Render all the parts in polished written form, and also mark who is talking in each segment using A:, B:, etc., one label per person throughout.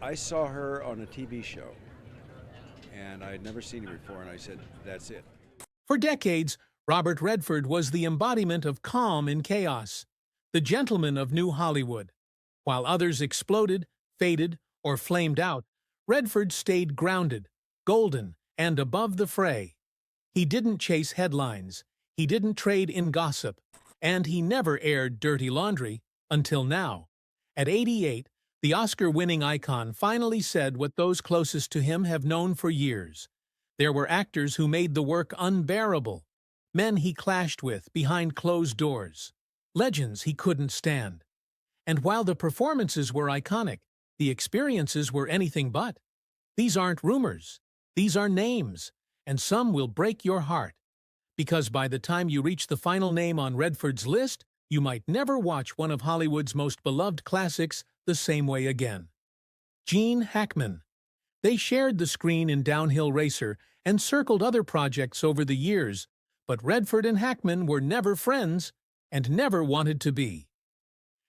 A: I saw her on a TV show, and I had never seen her before, and I said, that's it.
B: For decades, Robert Redford was the embodiment of calm in chaos, the gentleman of New Hollywood. While others exploded, faded, or flamed out, Redford stayed grounded, golden, and above the fray. He didn't chase headlines, he didn't trade in gossip, and he never aired dirty laundry, until now. At 88, the Oscar-winning icon finally said what those closest to him have known for years. There were actors who made the work unbearable, men he clashed with behind closed doors, legends he couldn't stand. And while the performances were iconic, the experiences were anything but. These aren't rumors, these are names, and some will break your heart. Because by the time you reach the final name on Redford's list, you might never watch one of Hollywood's most beloved classics the same way again. Gene Hackman. They shared the screen in Downhill Racer and circled other projects over the years, but Redford and Hackman were never friends and never wanted to be.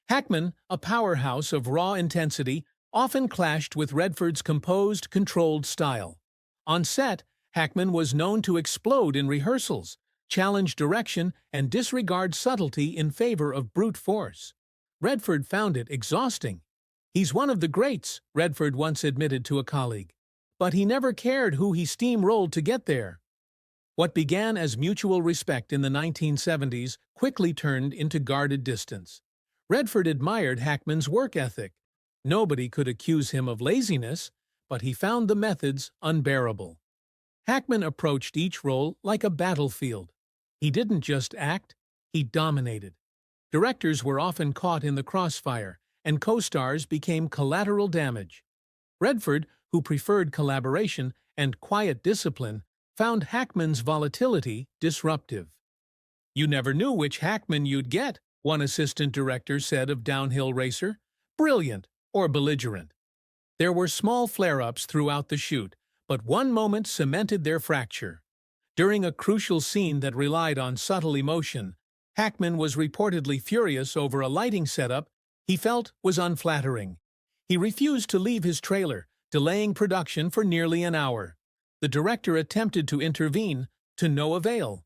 B: Hackman, a powerhouse of raw intensity, often clashed with Redford's composed, controlled style. On set, Hackman was known to explode in rehearsals, challenge direction, and disregard subtlety in favor of brute force. Redford found it exhausting. "He's one of the greats," Redford once admitted to a colleague. But he never cared who he steamrolled to get there. What began as mutual respect in the 1970s quickly turned into guarded distance. Redford admired Hackman's work ethic. Nobody could accuse him of laziness, but he found the methods unbearable. Hackman approached each role like a battlefield. He didn't just act, he dominated. Directors were often caught in the crossfire, and co-stars became collateral damage. Redford, who preferred collaboration and quiet discipline, found Hackman's volatility disruptive. "You never knew which Hackman you'd get," one assistant director said of Downhill Racer. "Brilliant or belligerent." There were small flare-ups throughout the shoot, but one moment cemented their fracture. During a crucial scene that relied on subtle emotion, Hackman was reportedly furious over a lighting setup he felt was unflattering. He refused to leave his trailer, delaying production for nearly an hour. The director attempted to intervene, to no avail.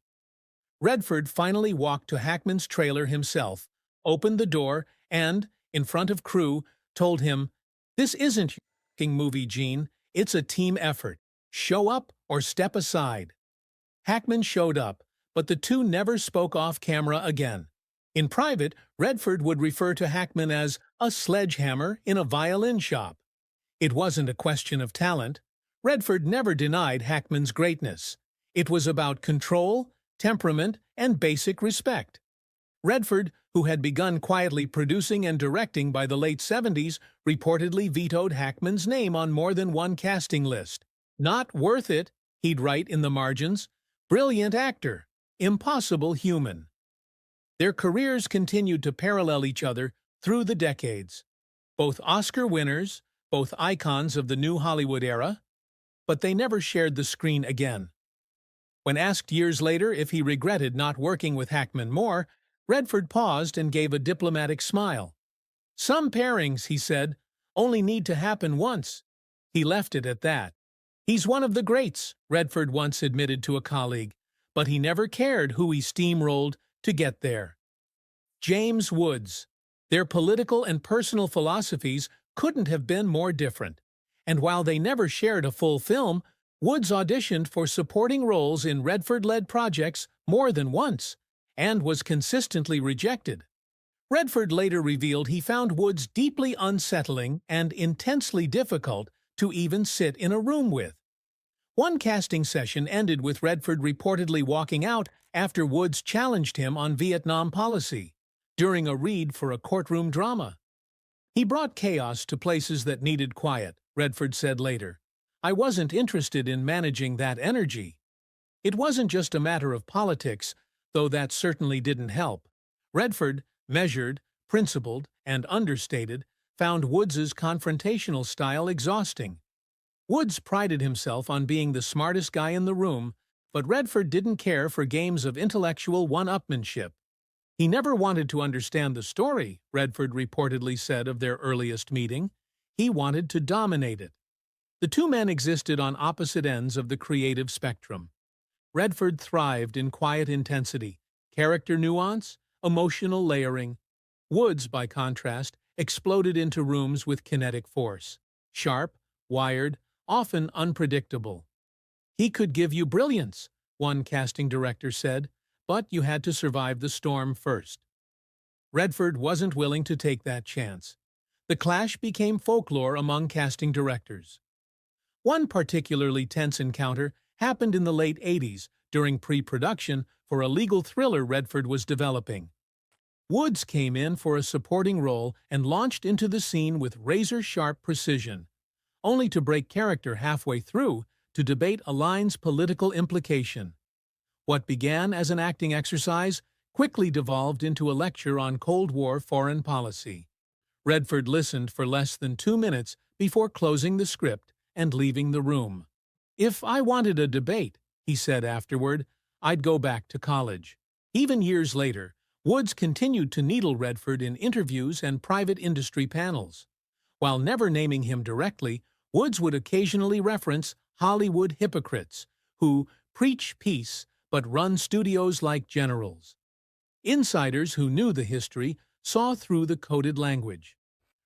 B: Redford finally walked to Hackman's trailer himself, opened the door, and, in front of crew, told him, "This isn't your f***ing movie, Gene. It's a team effort. Show up or step aside." Hackman showed up, but the two never spoke off camera again. In private, Redford would refer to Hackman as a sledgehammer in a violin shop. It wasn't a question of talent. Redford never denied Hackman's greatness. It was about control, temperament, and basic respect. Redford, who had begun quietly producing and directing by the late 70s, reportedly vetoed Hackman's name on more than one casting list. "Not worth it," he'd write in the margins. "Brilliant actor. Impossible human." Their careers continued to parallel each other through the decades. Both Oscar winners, both icons of the New Hollywood era, but they never shared the screen again. When asked years later if he regretted not working with Hackman more, Redford paused and gave a diplomatic smile. "Some pairings," he said, "only need to happen once." He left it at that. "He's one of the greats," Redford once admitted to a colleague, but he never cared who he steamrolled to get there. James Woods. Their political and personal philosophies couldn't have been more different. And while they never shared a full film, Woods auditioned for supporting roles in Redford-led projects more than once, and was consistently rejected. Redford later revealed he found Woods deeply unsettling and intensely difficult to even sit in a room with. One casting session ended with Redford reportedly walking out after Woods challenged him on Vietnam policy, during a read for a courtroom drama. "He brought chaos to places that needed quiet," Redford said later. "I wasn't interested in managing that energy." It wasn't just a matter of politics, though that certainly didn't help. Redford, measured, principled, and understated, found Woods's confrontational style exhausting. Woods prided himself on being the smartest guy in the room, but Redford didn't care for games of intellectual one-upmanship. "He never wanted to understand the story," Redford reportedly said of their earliest meeting. He wanted to dominate it. The two men existed on opposite ends of the creative spectrum. Redford thrived in quiet intensity, character nuance, emotional layering. Woods, by contrast, exploded into rooms with kinetic force. Sharp, wired, often unpredictable. "He could give you brilliance," one casting director said, "but you had to survive the storm first." Redford wasn't willing to take that chance. The clash became folklore among casting directors. One particularly tense encounter happened in the late 80s during pre-production for a legal thriller Redford was developing. Woods came in for a supporting role and launched into the scene with razor-sharp precision, only to break character halfway through to debate a line's political implication. What began as an acting exercise quickly devolved into a lecture on Cold War foreign policy. Redford listened for less than 2 minutes before closing the script and leaving the room. "If I wanted a debate," he said afterward, "I'd go back to college." Even years later, Woods continued to needle Redford in interviews and private industry panels. While never naming him directly, Woods would occasionally reference Hollywood hypocrites who preach peace but run studios like generals. Insiders who knew the history saw through the coded language.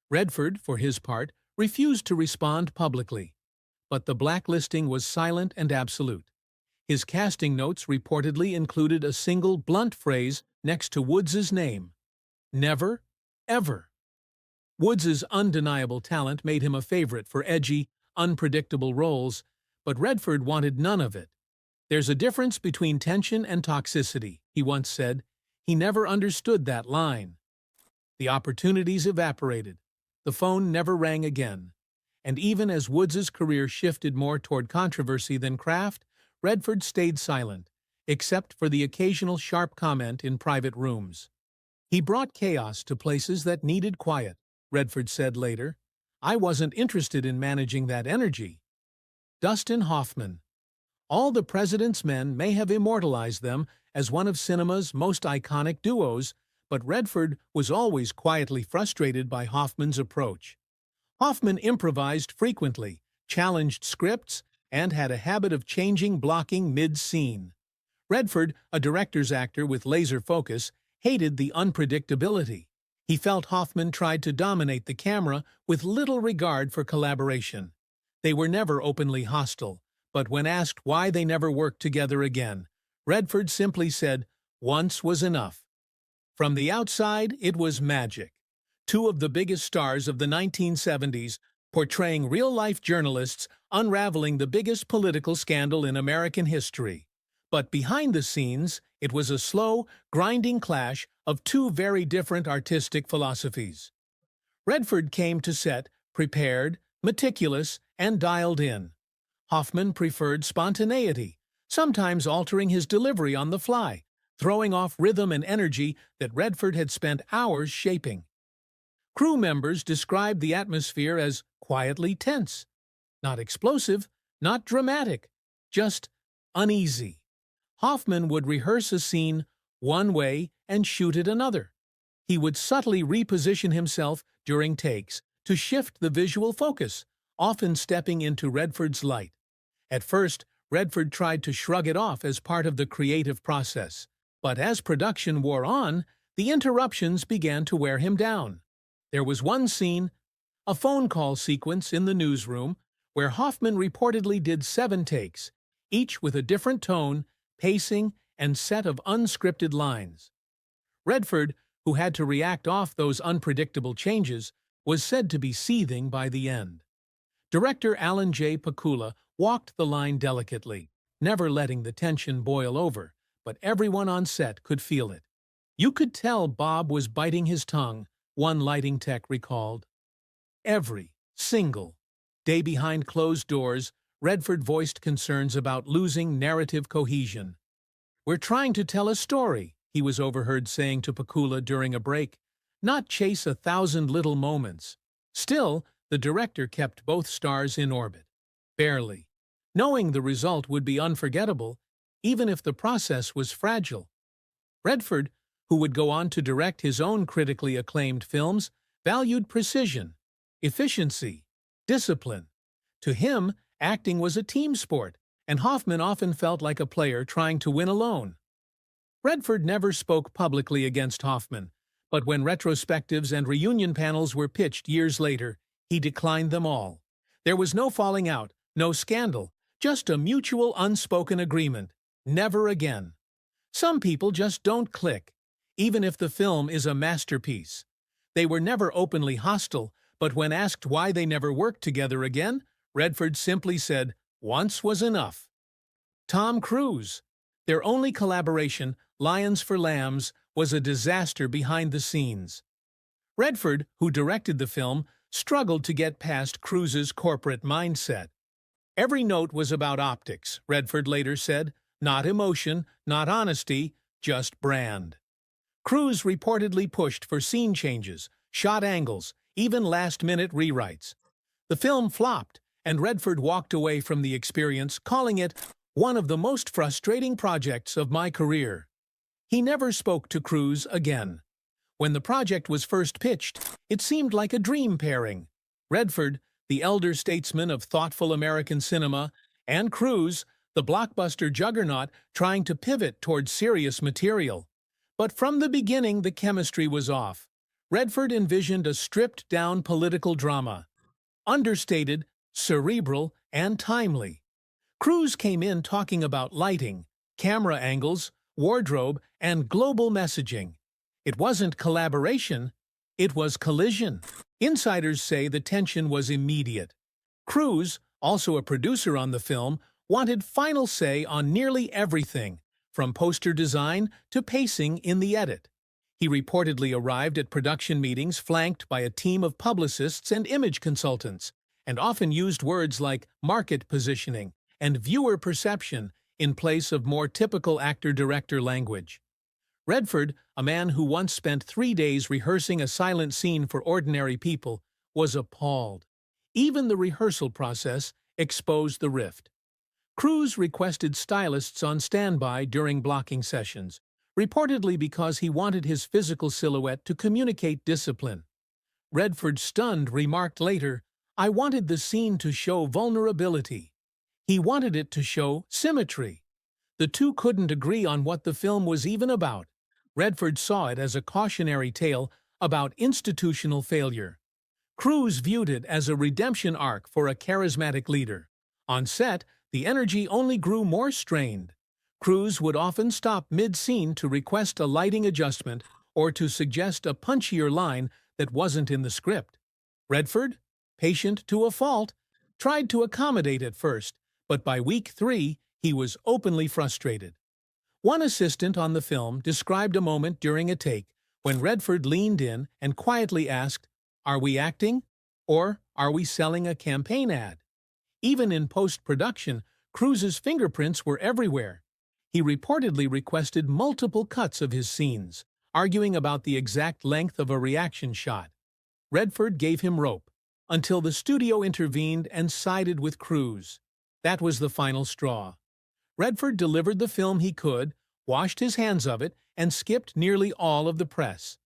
B: Redford, for his part, refused to respond publicly. But the blacklisting was silent and absolute. His casting notes reportedly included a single blunt phrase next to Woods's name: "Never, ever." Woods's undeniable talent made him a favorite for edgy, unpredictable roles, but Redford wanted none of it. "There's a difference between tension and toxicity," he once said. He never understood that line. The opportunities evaporated. The phone never rang again. And even as Woods's career shifted more toward controversy than craft, Redford stayed silent, except for the occasional sharp comment in private rooms. "He brought chaos to places that needed quiet," Redford said later. "I wasn't interested in managing that energy." Dustin Hoffman. All the President's Men may have immortalized them as one of cinema's most iconic duos, but Redford was always quietly frustrated by Hoffman's approach. Hoffman improvised frequently, challenged scripts, and had a habit of changing blocking mid-scene. Redford, a director's actor with laser focus, hated the unpredictability. He felt Hoffman tried to dominate the camera with little regard for collaboration. They were never openly hostile, but when asked why they never worked together again, Redford simply said, "Once was enough." From the outside, it was magic. Two of the biggest stars of the 1970s portraying real-life journalists unraveling the biggest political scandal in American history. But behind the scenes, it was a slow, grinding clash of two very different artistic philosophies. Redford came to set prepared, meticulous, and dialed in. Hoffman preferred spontaneity, sometimes altering his delivery on the fly, throwing off rhythm and energy that Redford had spent hours shaping. Crew members described the atmosphere as quietly tense. Not explosive, not dramatic, just uneasy. Hoffman would rehearse a scene one way and shoot it another. He would subtly reposition himself during takes to shift the visual focus, often stepping into Redford's light. At first, Redford tried to shrug it off as part of the creative process, but as production wore on, the interruptions began to wear him down. There was one scene, a phone call sequence in the newsroom, where Hoffman reportedly did 7 takes, each with a different tone, pacing, and set of unscripted lines. Redford, who had to react off those unpredictable changes, was said to be seething by the end. Director Alan J. Pakula walked the line delicately, never letting the tension boil over, but everyone on set could feel it. "You could tell Bob was biting his tongue," one lighting tech recalled. Every single day behind closed doors, Redford voiced concerns about losing narrative cohesion. "We're trying to tell a story," he was overheard saying to Pakula during a break, "not chase 1,000 little moments." Still, the director kept both stars in orbit. Barely. Knowing the result would be unforgettable, even if the process was fragile. Redford, who would go on to direct his own critically acclaimed films, valued precision. efficiency, discipline. To him, acting was a team sport, and Hoffman often felt like a player trying to win alone. Redford never spoke publicly against Hoffman, but when retrospectives and reunion panels were pitched years later, he declined them all. There was no falling out, no scandal, just a mutual unspoken agreement. Never again. Some people just don't click, even if the film is a masterpiece. They were never openly hostile, but when asked why they never worked together again, Redford simply said, "Once was enough." Tom Cruise. Their only collaboration, Lions for Lambs, was a disaster behind the scenes. Redford, who directed the film, struggled to get past Cruise's corporate mindset. Every note was about optics, Redford later said, not emotion, not honesty, just brand. Cruise reportedly pushed for scene changes, shot angles, even last-minute rewrites. The film flopped, and Redford walked away from the experience, calling it one of the most frustrating projects of my career. He never spoke to Cruise again. When the project was first pitched, it seemed like a dream pairing. Redford, the elder statesman of thoughtful American cinema, and Cruise, the blockbuster juggernaut trying to pivot towards serious material. But from the beginning, the chemistry was off. Redford envisioned a stripped-down political drama, understated, cerebral, and timely. Cruise came in talking about lighting, camera angles, wardrobe, and global messaging. It wasn't collaboration, it was collision. Insiders say the tension was immediate. Cruise, also a producer on the film, wanted final say on nearly everything, from poster design to pacing in the edit. He reportedly arrived at production meetings flanked by a team of publicists and image consultants, and often used words like market positioning and viewer perception in place of more typical actor-director language. Redford, a man who once spent 3 days rehearsing a silent scene for ordinary people, was appalled. Even the rehearsal process exposed the rift. Cruise requested stylists on standby during blocking sessions, reportedly because he wanted his physical silhouette to communicate discipline. Redford, stunned, remarked later, "I wanted the scene to show vulnerability. He wanted it to show symmetry." The two couldn't agree on what the film was even about. Redford saw it as a cautionary tale about institutional failure. Cruise viewed it as a redemption arc for a charismatic leader. On set, the energy only grew more strained. Cruise would often stop mid-scene to request a lighting adjustment or to suggest a punchier line that wasn't in the script. Redford, patient to a fault, tried to accommodate at first, but by week 3, he was openly frustrated. One assistant on the film described a moment during a take when Redford leaned in and quietly asked, "Are we acting? Or are we selling a campaign ad?" Even in post-production, Cruise's fingerprints were everywhere. He reportedly requested multiple cuts of his scenes, arguing about the exact length of a reaction shot. Redford gave him rope, until the studio intervened and sided with Cruise. That was the final straw. Redford delivered the film he could, washed his hands of it, and skipped nearly all of the press.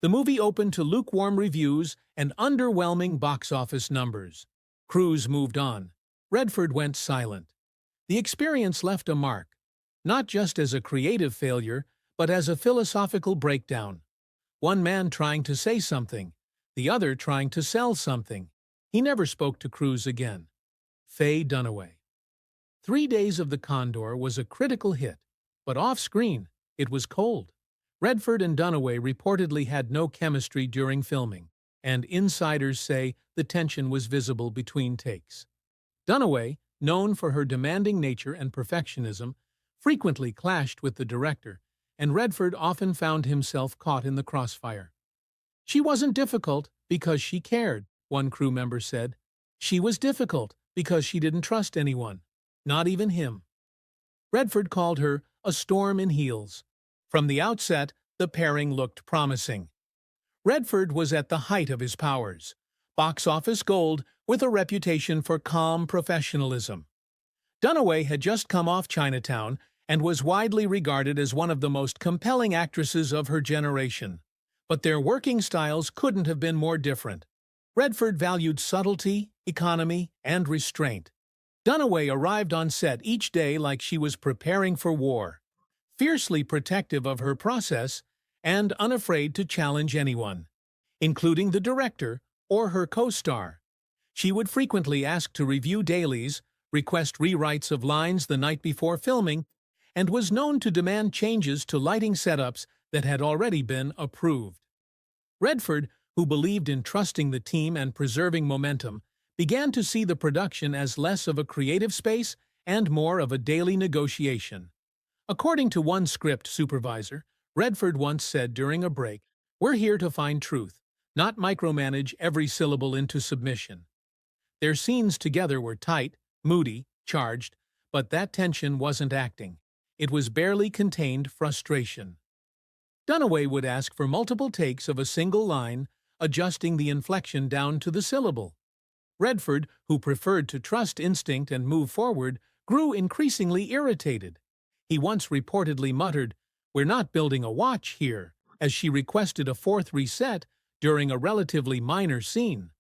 B: The movie opened to lukewarm reviews and underwhelming box office numbers. Cruise moved on. Redford went silent. The experience left a mark, not just as a creative failure, but as a philosophical breakdown. One man trying to say something, the other trying to sell something. He never spoke to Cruise again. Faye Dunaway. 3 Days of the Condor was a critical hit, but off-screen, it was cold. Redford and Dunaway reportedly had no chemistry during filming, and insiders say the tension was visible between takes. Dunaway, known for her demanding nature and perfectionism, frequently clashed with the director, and Redford often found himself caught in the crossfire. "She wasn't difficult because she cared," one crew member said. "She was difficult because she didn't trust anyone, not even him." Redford called her a storm in heels. From the outset, the pairing looked promising. Redford was at the height of his powers, box office gold with a reputation for calm professionalism. Dunaway had just come off Chinatown and was widely regarded as one of the most compelling actresses of her generation. But their working styles couldn't have been more different. Redford valued subtlety, economy, and restraint. Dunaway arrived on set each day like she was preparing for war, fiercely protective of her process and unafraid to challenge anyone, including the director or her co-star. She would frequently ask to review dailies, request rewrites of lines the night before filming, and was known to demand changes to lighting setups that had already been approved. Redford, who believed in trusting the team and preserving momentum, began to see the production as less of a creative space and more of a daily negotiation. According to one script supervisor, Redford once said during a break, "We're here to find truth, not micromanage every syllable into submission." Their scenes together were tight, moody, charged, but that tension wasn't acting. It was barely contained frustration. Dunaway would ask for multiple takes of a single line, adjusting the inflection down to the syllable. Redford, who preferred to trust instinct and move forward, grew increasingly irritated. He once reportedly muttered, "We're not building a watch here," as she requested a fourth reset during a relatively minor scene.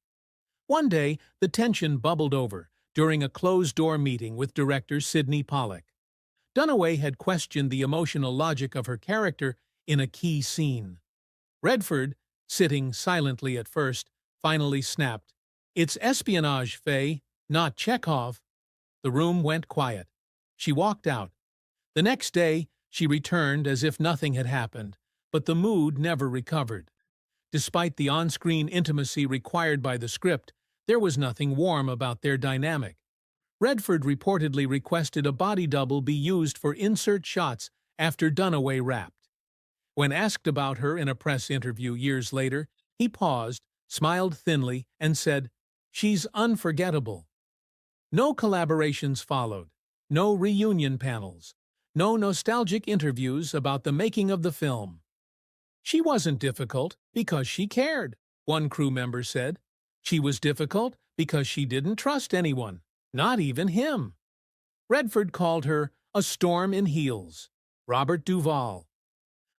B: One day, the tension bubbled over during a closed-door meeting with director Sidney Pollack. Dunaway had questioned the emotional logic of her character in a key scene. Redford, sitting silently at first, finally snapped, "It's espionage, Faye, not Chekhov." The room went quiet. She walked out. The next day, she returned as if nothing had happened, but the mood never recovered. Despite the on-screen intimacy required by the script, there was nothing warm about their dynamic. Redford reportedly requested a body double be used for insert shots after Dunaway rapped. When asked about her in a press interview years later, he paused, smiled thinly, and said, "She's unforgettable." No collaborations followed, no reunion panels, no nostalgic interviews about the making of the film. "She wasn't difficult because she cared," one crew member said. "She was difficult because she didn't trust anyone, not even him." Redford called her a storm in heels. Robert Duvall.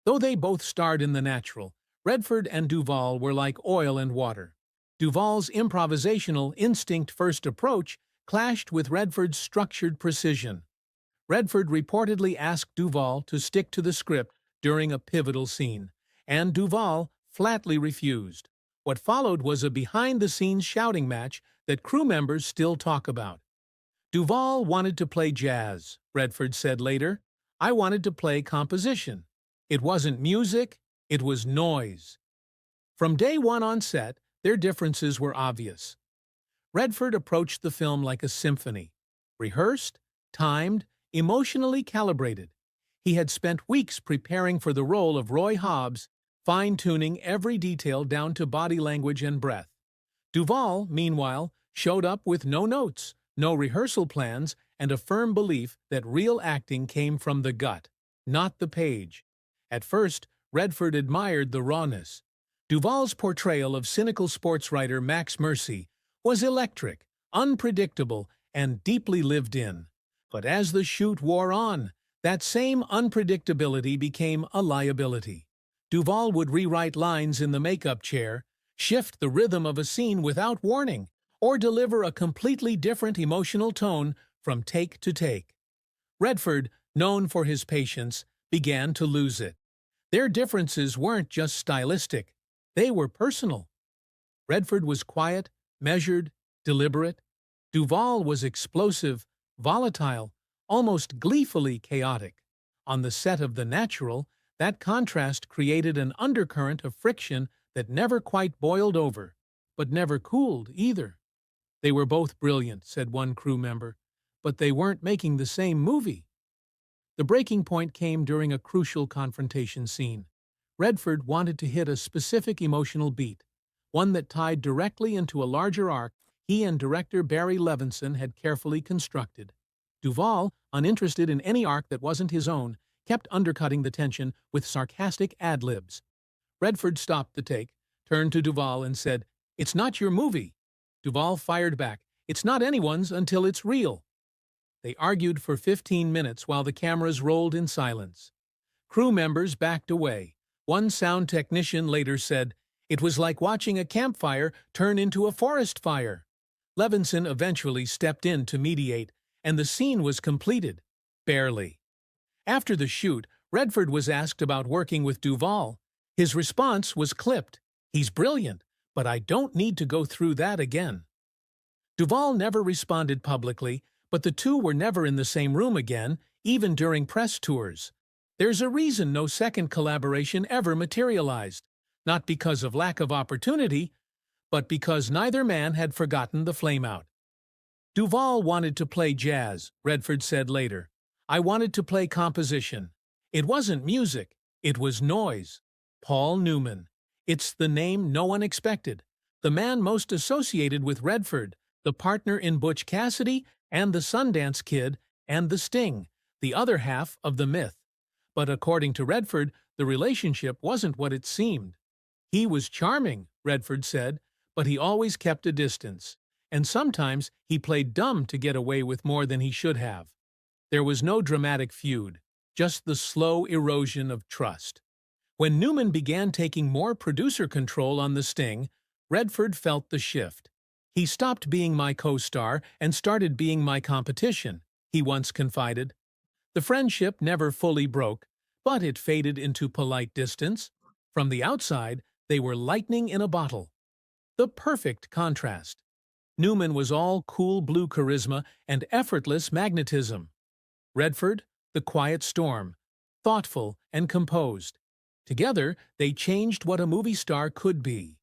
B: Though they both starred in The Natural, Redford and Duvall were like oil and water. Duvall's improvisational, instinct-first approach clashed with Redford's structured precision. Redford reportedly asked Duvall to stick to the script during a pivotal scene, and Duvall flatly refused. What followed was a behind-the-scenes shouting match that crew members still talk about. "Duvall wanted to play jazz," Redford said later. "I wanted to play composition. It wasn't music, it was noise." From day one on set, their differences were obvious. Redford approached the film like a symphony, rehearsed, timed, emotionally calibrated. He had spent weeks preparing for the role of Roy Hobbs, fine-tuning every detail down to body language and breath. Duvall, meanwhile, showed up with no notes, no rehearsal plans, and a firm belief that real acting came from the gut, not the page. At first, Redford admired the rawness. Duvall's portrayal of cynical sportswriter Max Mercy was electric, unpredictable, and deeply lived in. But as the shoot wore on, that same unpredictability became a liability. Duvall would rewrite lines in the makeup chair, shift the rhythm of a scene without warning, or deliver a completely different emotional tone from take to take. Redford, known for his patience, began to lose it. Their differences weren't just stylistic, they were personal. Redford was quiet, measured, deliberate. Duvall was explosive, volatile, almost gleefully chaotic. On the set of The Natural, that contrast created an undercurrent of friction that never quite boiled over, but never cooled either. "They were both brilliant," said one crew member, "but they weren't making the same movie." The breaking point came during a crucial confrontation scene. Redford wanted to hit a specific emotional beat, one that tied directly into a larger arc he and director Barry Levinson had carefully constructed. Duvall, uninterested in any arc that wasn't his own, kept undercutting the tension with sarcastic ad-libs. Redford stopped the take, turned to Duvall and said, "It's not your movie." Duvall fired back, "It's not anyone's until it's real." They argued for 15 minutes while the cameras rolled in silence. Crew members backed away. One sound technician later said, It was like watching a campfire turn into a forest fire. Levinson eventually stepped in to mediate, and the scene was completed. Barely. After the shoot, Redford was asked about working with Duvall. His response was clipped. "He's brilliant, but I don't need to go through that again." Duvall never responded publicly, but the two were never in the same room again, even during press tours. There's a reason no second collaboration ever materialized, not because of lack of opportunity, but because neither man had forgotten the flameout. Duvall wanted to play jazz, Redford said later. "I wanted to play composition. It wasn't music, it was noise." Paul Newman. It's the name no one expected. The man most associated with Redford, the partner in Butch Cassidy and the Sundance Kid and The Sting, the other half of the myth. But according to Redford, the relationship wasn't what it seemed. "He was charming," Redford said, "but he always kept a distance. And sometimes he played dumb to get away with more than he should have." There was no dramatic feud, just the slow erosion of trust. When Newman began taking more producer control on The Sting, Redford felt the shift. "He stopped being my co-star and started being my competition," he once confided. The friendship never fully broke, but it faded into polite distance. From the outside, they were lightning in a bottle. The perfect contrast. Newman was all cool blue charisma and effortless magnetism. Redford, the quiet storm, thoughtful and composed. Together, they changed what a movie star could be.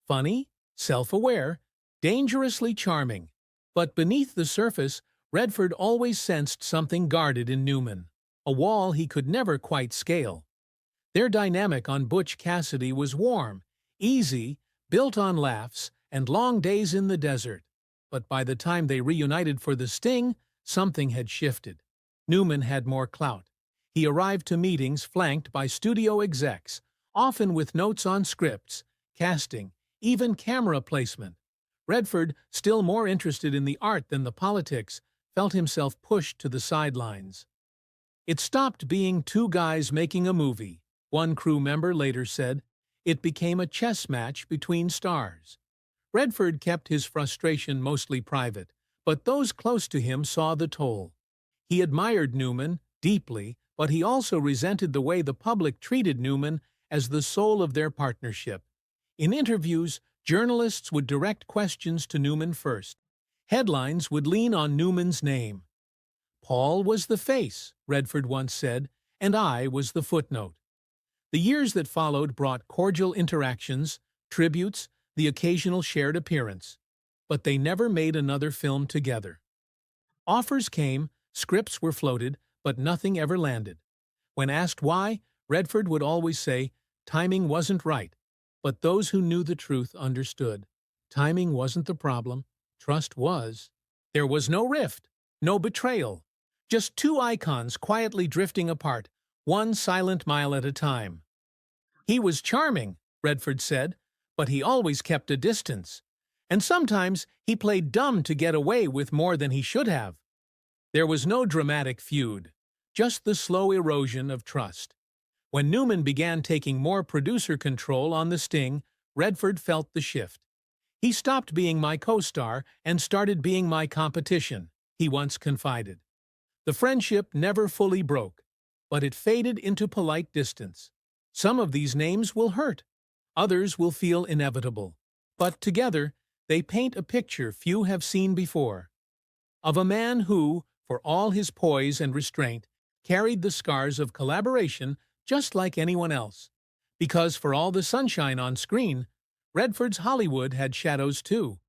B: Funny, self-aware, dangerously charming. But beneath the surface, Redford always sensed something guarded in Newman, a wall he could never quite scale. Their dynamic on Butch Cassidy was warm, easy, built on laughs and long days in the desert. But by the time they reunited for The Sting, something had shifted. Newman had more clout. He arrived to meetings flanked by studio execs, often with notes on scripts, casting, even camera placement. Redford, still more interested in the art than the politics, felt himself pushed to the sidelines. "It stopped being two guys making a movie," one crew member later said. "It became a chess match between stars." Redford kept his frustration mostly private, but those close to him saw the toll. He admired Newman deeply, but he also resented the way the public treated Newman as the soul of their partnership. In interviews, journalists would direct questions to Newman first. Headlines would lean on Newman's name. "Paul was the face," Redford once said, "and I was the footnote." The years that followed brought cordial interactions, tributes, the occasional shared appearance. But they never made another film together. Offers came, scripts were floated, but nothing ever landed. When asked why, Redford would always say, "Timing wasn't right." But those who knew the truth understood. Timing wasn't the problem. Trust was. There was no rift, no betrayal. Just two icons quietly drifting apart, one silent mile at a time. "He was charming," Redford said, "but he always kept a distance. And sometimes he played dumb to get away with more than he should have." There was no dramatic feud, just the slow erosion of trust. When Newman began taking more producer control on The Sting, Redford felt the shift. "He stopped being my co-star and started being my competition," he once confided. The friendship never fully broke, but it faded into polite distance. Some of these names will hurt. Others will feel inevitable. But together, they paint a picture few have seen before. Of a man who, for all his poise and restraint, carried the scars of collaboration just like anyone else. Because for all the sunshine on screen, Redford's Hollywood had shadows too.